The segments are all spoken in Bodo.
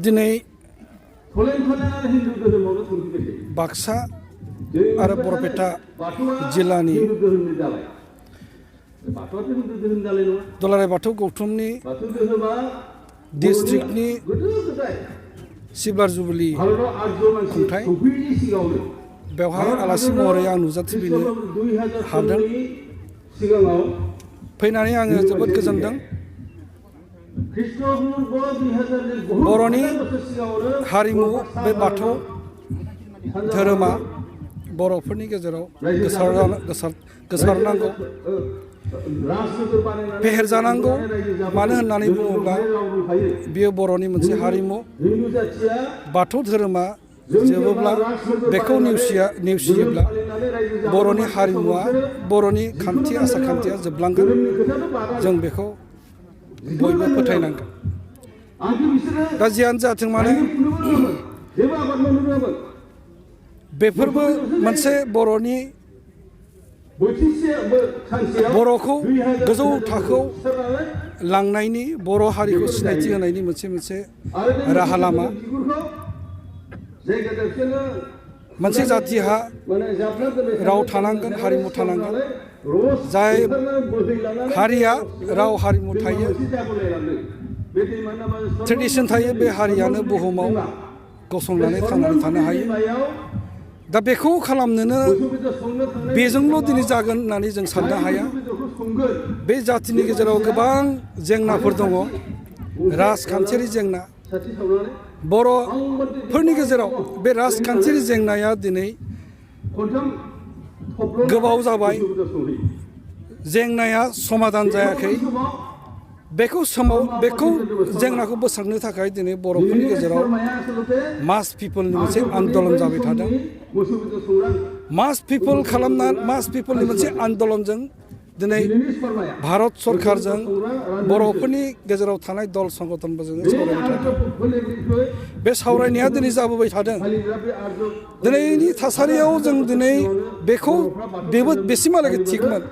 दिनै बाक्सा आरो बरपेटा जिल्लानि दुलाराय बाथौ गौथुमनि डिस्ट्रिक्टनि सिबलार जुबिलि खुंथाय बेवहाय आलासि महरै आं नुजाथिफैनो हादों। फैनानै आङो जोबोद गोजोनदों। बर'नि हारिमु बे बाथौ धोरोमा बर'फोरनि गेजेराव गोसारनांगौ, फेहेरजानांगौ। मानो होननानै बुङोब्ला बेयो बर'नि मोनसे हारिमु। बाथौ धोरोमा जोबोब्ला बेखौ नेवसियोब्ला बर'नि हारिमुवा, बर'नि खान्थि आसारखान्थिया जोबलांगोन। जों बेखौ बयबो फोथायनांगोन। दा जियानो जाथों मानो बेफोरबो मोनसे बर'खौ गोजौ थाखोआव लांनायनि, बर' हारिखौ सिनायथि होनायनि मोनसे राहा लामा। मोनसे जाथिहा राव थानांगोन, हारिमु थानांगोन। जाय हारिया राव हारिमु थायो, ट्रेडिसन थायो, बे हारियानो बुहुमाव गसंनानै थांनानै थानो हायो। दा बेखौ खालामनोनो बेजोंल' दिनै जागोन होननानै जों साननो हाया। बे जाथिनि गेजेराव गोबां जेंनाफोर दङ। राजखान्थियारि जेंना, बर'फोरनि गेजेराव बे राजखान्थियारि जेंनाया दिनै गोबाव जाबाय। जेंनाया समाधान जायाखै। बेखौ जेंनाखौ बोस्रांनो थाखाय दिनै बर'फोरनि गेजेराव मास पिपोलनि मोनसे आन्दलन जाबाय थादों। मास पिपोलनि मोनसे आन्दलनजों दिनै भारत सरकारजों बर'फोरनि गेजेराव थानाय दल संगठनफोरजों सावरायबाय थादों। बे सावरायनाया दिनै जाबोबाय थादों। दिनैनि थासारियाव जों दिनै बेबो बेसिमहालागै थिगमोन।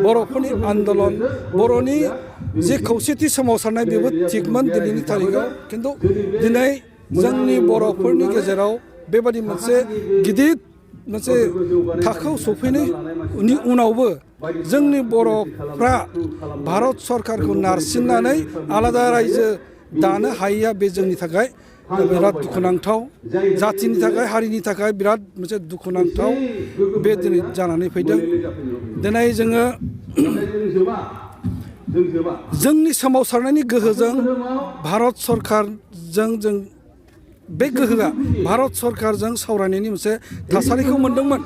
बर'फोरनि आन्दलन, बर'नि जे खौसेथि सोमावसारनाय, बेबो थिगमोन दिनैनि थारिखआव। खिन्थु दिनै जोंनि बर'फोरनि गेजेराव बेबादि मोनसे गिदिर थाखोआव सफैनायनि उनावबो जोंनि बर'फ्रा भारत सरकारखौ नारसिननानै आलादा रायजो दानो हायैया बे जोंनि थाखाय बिराद दुखुनांथाव। जाथिनि थाखाय, हारिनि थाखाय बिराद मोनसे दुखुनांथाव बे दिनै जानानै फैदों। दिनै जोङो जोंनि सोमावसारनायनि गोहोजों भारत सरकारजों बे गोहोआ भारत सरकारजों सावरायनायनि मोनसे थासारिखौ मोनदोंमोन।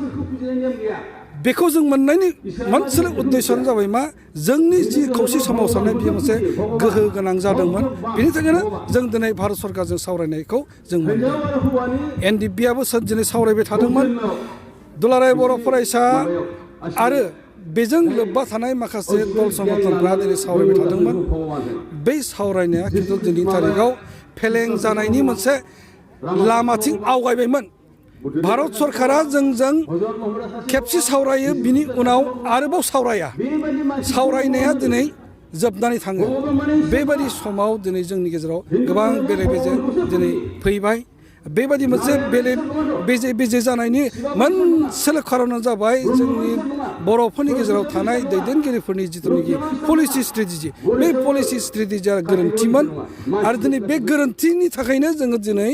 बेखौ जों मोननायनि मोनसेल' उद्देश्यआनो जाबाय मा? जोंनि जि खौसे सोमावसारनाय बेयो मोनसे गोहो गोनां जादोंमोन। बेनि थाखायनो जों दिनै भारत सरकारजों सावरायनायखौ जों मोनदों। NDP-आबो दिनै सावरायबाय थादोंमोन। दुलाराय बर' फरायसा आरो बेजों लोब्बा थानाय माखासे दल संगठनफ्रा दिनै सावरायबाय थादोंमोन। बै सावरायनाया खिन्थु दिनैनि थारिखआव फेलें जानायनि मोनसे लामाथिं आवगायबायमोन। भारत सरकारा जोंजों खेबसे सावरायो, बिनि उनाव आरोबाव सावरायनाया दिनै जोबनानै थाङो। बेबायदि समाव दिनै जोंनि गेजेराव गोबां बेले-बेजे दिनै फैबाय। बेबायदि मोनसे बेले-बेजे जानायनि मोनसेल' खार'ना जाबाय जोंनि बर'फोरनि गेजेराव थानाय दैदेनगिरिफोरनि जिथुनाखि पलिसि स्ट्रेटेजि, बे पलिसि स्ट्रेटेजिया गोरोन्थिमोन। आरो दिनै बे गोरोन्थिनि थाखायनो जोङो दिनै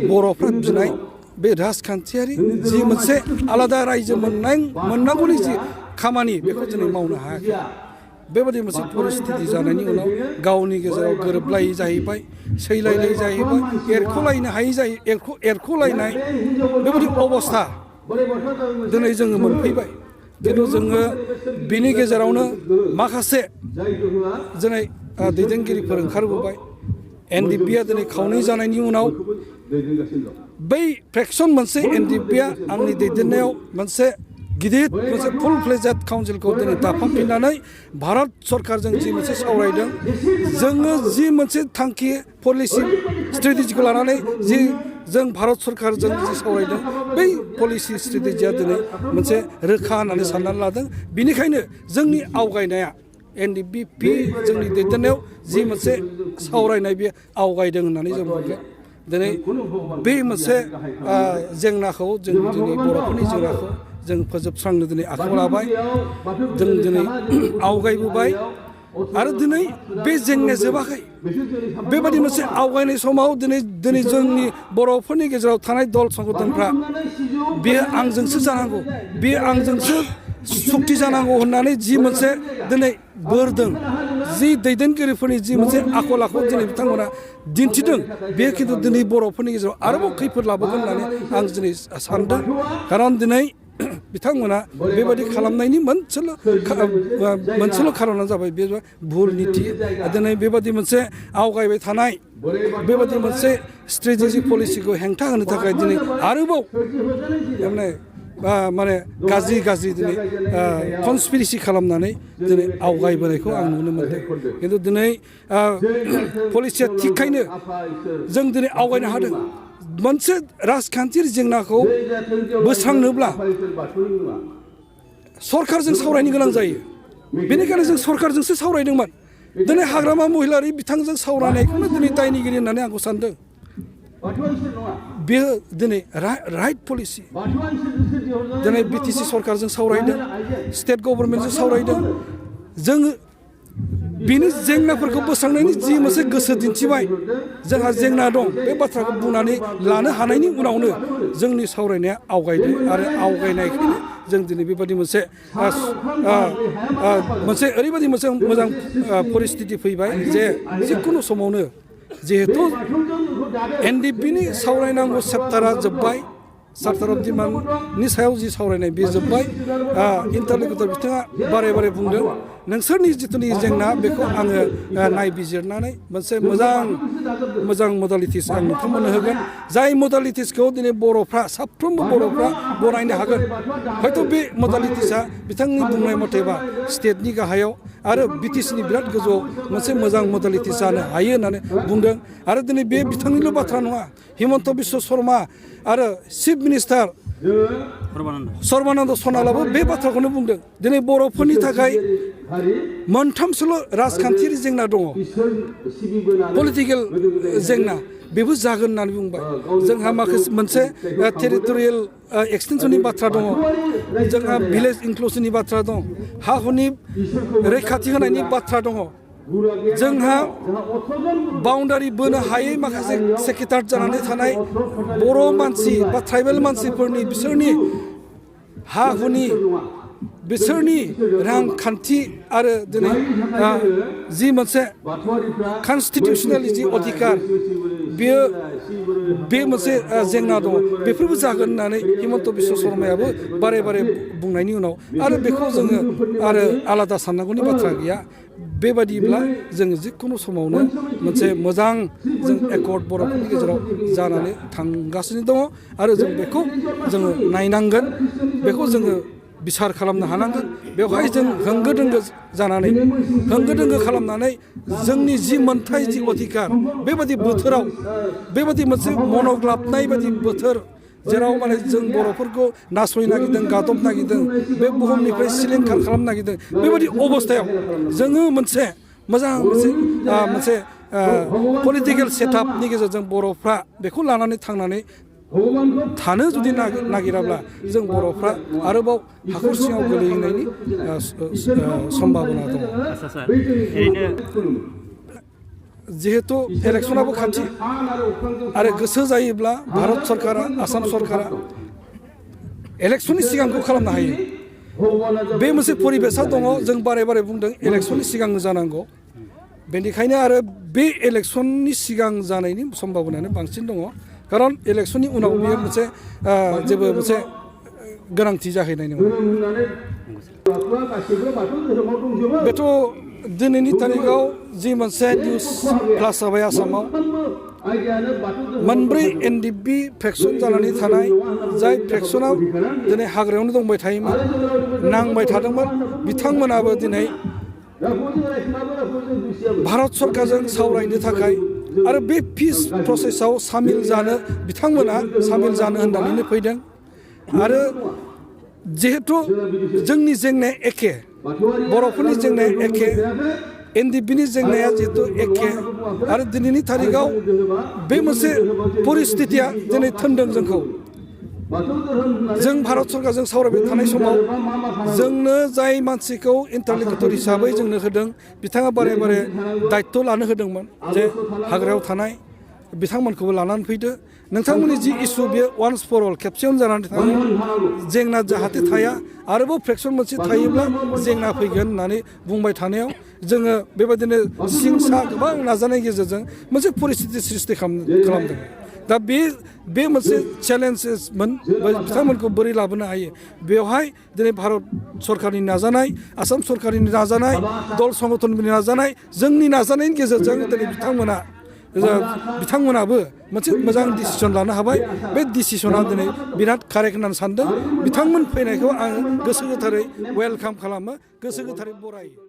बर'फ्रा बिनाय बे राजखान्थियारि जि मोनसे आलादा रायजो मोननांगौनि जि खामानि, बेखौ दिनै मावनो हायाखै। बेबायदि मोनसे परिस्थिति जानायनि उनाव गावनि गेजेराव गोरोबलायै जाहैबाय, सैलायलायै जाहैबाय, एरख'लायनो हायै एरख'लायनाय बेबायदि अबस्था दिनै जोङो मोनफैबाय। खिन्थु जोङो बिनि गेजेरावनो माखासे दिनै दैदेनगिरिफोर ओंखारबोबाय। NDP-आ दिनै खावनै जानायनि उनाव बै फ्रेक्सन मोनसे NDP-आ आंनि दैदेननायाव मोनसे गिदिर मोनसे फुल फ्लेजेड काउन्सिलखौ दिनै दाफामफिननानै भारत सरकारजों जि मोनसे सावरायदों, जोङो जि मोनसे थांखि, पलिसि स्ट्रेटेजिखौ लानानै जि जों भारत सरकारजों जि सावरायदों, बै पलिसि स्ट्रेटेजिया दिनै मोनसे रोखा होननानै साननानै लादों। बेनिखायनो जोंनि आवगायनाया NDP जोंनि दैदेननायाव जि मोनसे सावरायनाय बे आवगायदों होननानै जों बुंगोन दिनै बे मोनसे जेंनाखौ जों दिनै बर'फोरनि जेंनाखौ जों फोजोबस्रांनो दिनै आखायाव लाबाय जों दिनै आवगायबोबाय आरो दिनै बे जेंनाया जोबाखै बेबादि मोनसे आवगायनाय समाव दिनै जोंनि बर'फोरनि गेजेराव थानाय दल संगठनफ्रा बेयो आंजोंसो जानांगौ बेयो आंजोंसो सुक्ति जानांगौ होननानै जि मोनसे दिनै बोरदों जि दैदेनगिरिफोरनि जि मोनसे आखल आखु दिनै बिथांमोना दिन्थिदों बेयो खिन्थु दिनै बर'फोरनि गेजेराव आरोबाव खैफोद लाबोगोन होननानै आं दिनै सानदों खारन दिनै बिथांमोना बेबायदि खालामनायनि मोनसेल' खारना जाबाय बे भुल निति दिनै बेबायदि मोनसे आवगायबाय थानाय बेबायदि मोनसे स्ट्रेटेजिक पलिसिखौ हेंथा होनो थाखाय दिनै आरोबाव माने गाज्रि दिनै कनस्पिरेसि खालामनानै दिनै आवगायबोनायखौ आं नुनो मोनदों खिन्थु दिनै पलिसिया थिगखायनो जों दिनै आवगायनो हादों मोनसे राजखान्थियारि जेंनाखौ बोस्रांनोब्ला सरकारजों सावरायनो गोनां जायो बेनिखायनो जों सरकारजोंसो सावरायदोंमोन दिनै हाग्रामा महिलारि बिथांजों सावरायनायखौनो दिनै दायनिगिरि होननानै आंखौ सानदों बेयो दिनै राइट पलिसि दिनै बिटिसि सरकारजों सावरायदों स्टेट गभर्नमेन्टजों सावरायदों जोङो बिनि जेंनाफोरखौ बोस्रांनायनि जि मोनसे गोसो दिन्थिबाय जोंहा जेंना दं बे बाथ्राखौ बुंनानै लानो हानायनि उनावनो जोंनि सावरायनाया आवगायदों आरो आवगायनायखायनो जों दिनै बेबायदि मोनसे ओरैबायदि मोनसे मोजां परिस्थिति फैबाय जे जिखुनु समावनो जिहेतु NDPनि सावरायनांगौ चेप्टारा जोब्बाय चार्टार अफ डिमान्डनि सायाव जि सावरायनाय बे जोब्बाय इन्टारल'कुटर बिथाङा बारे बुंदों नोंसोरनि जिथुनि जेंना बेखौ आङो नायबिजिरनानै मोनसे मोजां मडालिटिस आं नोंथांमोननो होगोन जाय मडालिटिसखौ दिनै बर'फ्रा साफ्रोमबो बर'फ्रा गनायनो हागोन हयथ' बे मडालिटिसा बिथांनि बुंनाय मथेबा स्टेटनि गाहायाव आरो बिटिसिनि बिराद गोजौआव मोनसे मोजां मडालिटिस जानो हायो होननानै बुंदों आरो दिनै बे बिथांनिल' बाथ्रा नङा हिमन्त बिश्व शर्मा आरो चिफ मिनिस्टार सर्बानन्द सनालाबो बे बाथ्राखौनो बुंदों दिनै बर'फोरनि थाखाय मोनथामसोल' राजखान्थियारि जेंना दङ पलिटिकेल जेंना बेबो जागोन होननानै बुंबाय जोंहा माखासे मोनसे टेरिटरियेल एक्सटेनसननि बाथ्रा दङ जोंहा भिलेज इनक्लुजननि बाथ्रा दं हा हुनि रैखाथि होनायनि बाथ्रा दङ जोंहा बाउन्डारि बोनो हायै माखासे सेक्रेटार जानानै थानाय बर' मानसि बा ट्राइबेल मानसिफोरनि बिसोरनि हा हुनि बिसोरनि रांखान्थि आरो दिनै जि मोनसे कनस्टिटिउसनेलि जि अधिकार बेयो बे मोनसे जेंना दङ बेफोरबो जागोन होननानै हिमन्त बिश्व शर्मायाबो बारे बुंनायनि उनाव आरो बेखौ जोङो आरो आलादा साननांगौनि बाथ्रा गैया बेबादिब्ला जों जिखुनु समावनो मोनसे मोजां जों एकर्ड बर'फोरनि गेजेराव जानानै थांगासिनो दङ आरो जों बेखौ जोङो नायनांगोन बेखौ जोङो बिसार खालामनो हानांगोन बेवहाय जों होंगो दोंगो जानानै होंगो दोंगो खालामनानै जोंनि जि मोनथाय जि अधिकार बेबादि बोथोराव बेबादि मोनसे मनग्लाबनाय बादि बोथोर जेराव माने जों बर'फोरखौ नासयनो नागिरदों गादबनो नागिरदों बे बुहुमनिफ्राय सिलिंखार खालामनो नागिरदों बेबायदि अबस्थायाव जोङो मोनसे मोजां मोनसे पलिटिकेल सेटआपनि गेजेरजों बर'फ्रा बेखौ लानानै थांनानै थानो जुदि नागिराब्ला जों बर'फ्रा आरोबाव हाखर सिङाव गोलैहैनायनि सम्भाबना दङ जिहेतु इलेक्सनाबो खाथि आरो गोसो जायोब्ला भारत सरकारा आसाम सरकारा इलेक्सननि सिगांखौ खालामनो हायो बे मोनसे परिबेसा दङ जों बारे बुंदों इलेक्सननि सिगां जानांगौ बेनिखायनो आरो बे इलेक्सननि सिगां जानायनि सम्भाबनायानो बांसिन दङ खारन इलेक्सननि उनाव बेयो मोनसे जेबो मोनसे गोनांथि जाहैनाय नङा बेथ' दिनैनि तारिखाव जि मोनसे निउस फ्लास जाबाय आसामाव मोनब्रै NDP फेक्सन जानानै थानाय जाय फेक्सनाव दिनै हाग्रायावनो दंबाय थायोमोन नांबाय थादोंमोन बिथांमोनाबो दिनै भारत सरकारजों सावरायनो थाखाय आरो बे पिस प्रसेसआव सामिल जानो बिथांमोना सामिल जानो होननानैनो फैदों आरो जिहेतु जोंनि जेंनाया एखे बर'फोरनि जेंनाया एखे एनडिपिनि जेंनाया जिहेतु एखे आरो दिनैनि थारिखआव बे मोनसे परिस्थितिया दिनै थोनदों जोंखौ जों भारत सरकारजों सावरायबाय थानाय समाव जोंनो जाय मानसिखौ इन्टारलिकुटर हिसाबै जोंनो होदों बिथाङा बारे बारे दायित्व लानो होदोंमोन जे हाग्रायाव थानाय बिथांमोनखौबो लानानै फैदो नोंथांमोननि जि इसु बेयो वान्स फर अल खेबसेयावनो जानानै थाङो जेंना जाहाथे थाया आरोबाव फ्रेक्सन मोनसे थायोब्ला जेंना फैगोन होननानै बुंबाय थानायाव जोङो बेबायदिनो सिं सा गोबां नाजानायनि गेजेरजों मोनसे परिस्थिति सृष्टि खालामदों दा बे मोनसे चेलेन्जेसमोन बिथांमोनखौ बोरै लाबोनो हायो बेवहाय दिनै भारत सरकारनि नाजानाय आसाम सरकारनि नाजानाय दल संगठननि नाजानाय जोंनि नाजानायनि गेजेरजों दिनै बिथांमोनाबो मोनसे मोजां डिसिसन लानो हाबाय बे डिसिसना दिनै बिराद कारेक्ट होननानै सानदों बिथांमोन फैनायखौ आं गोसो गोथारै वेलकाम खालामो गोसो गोथारै बरायो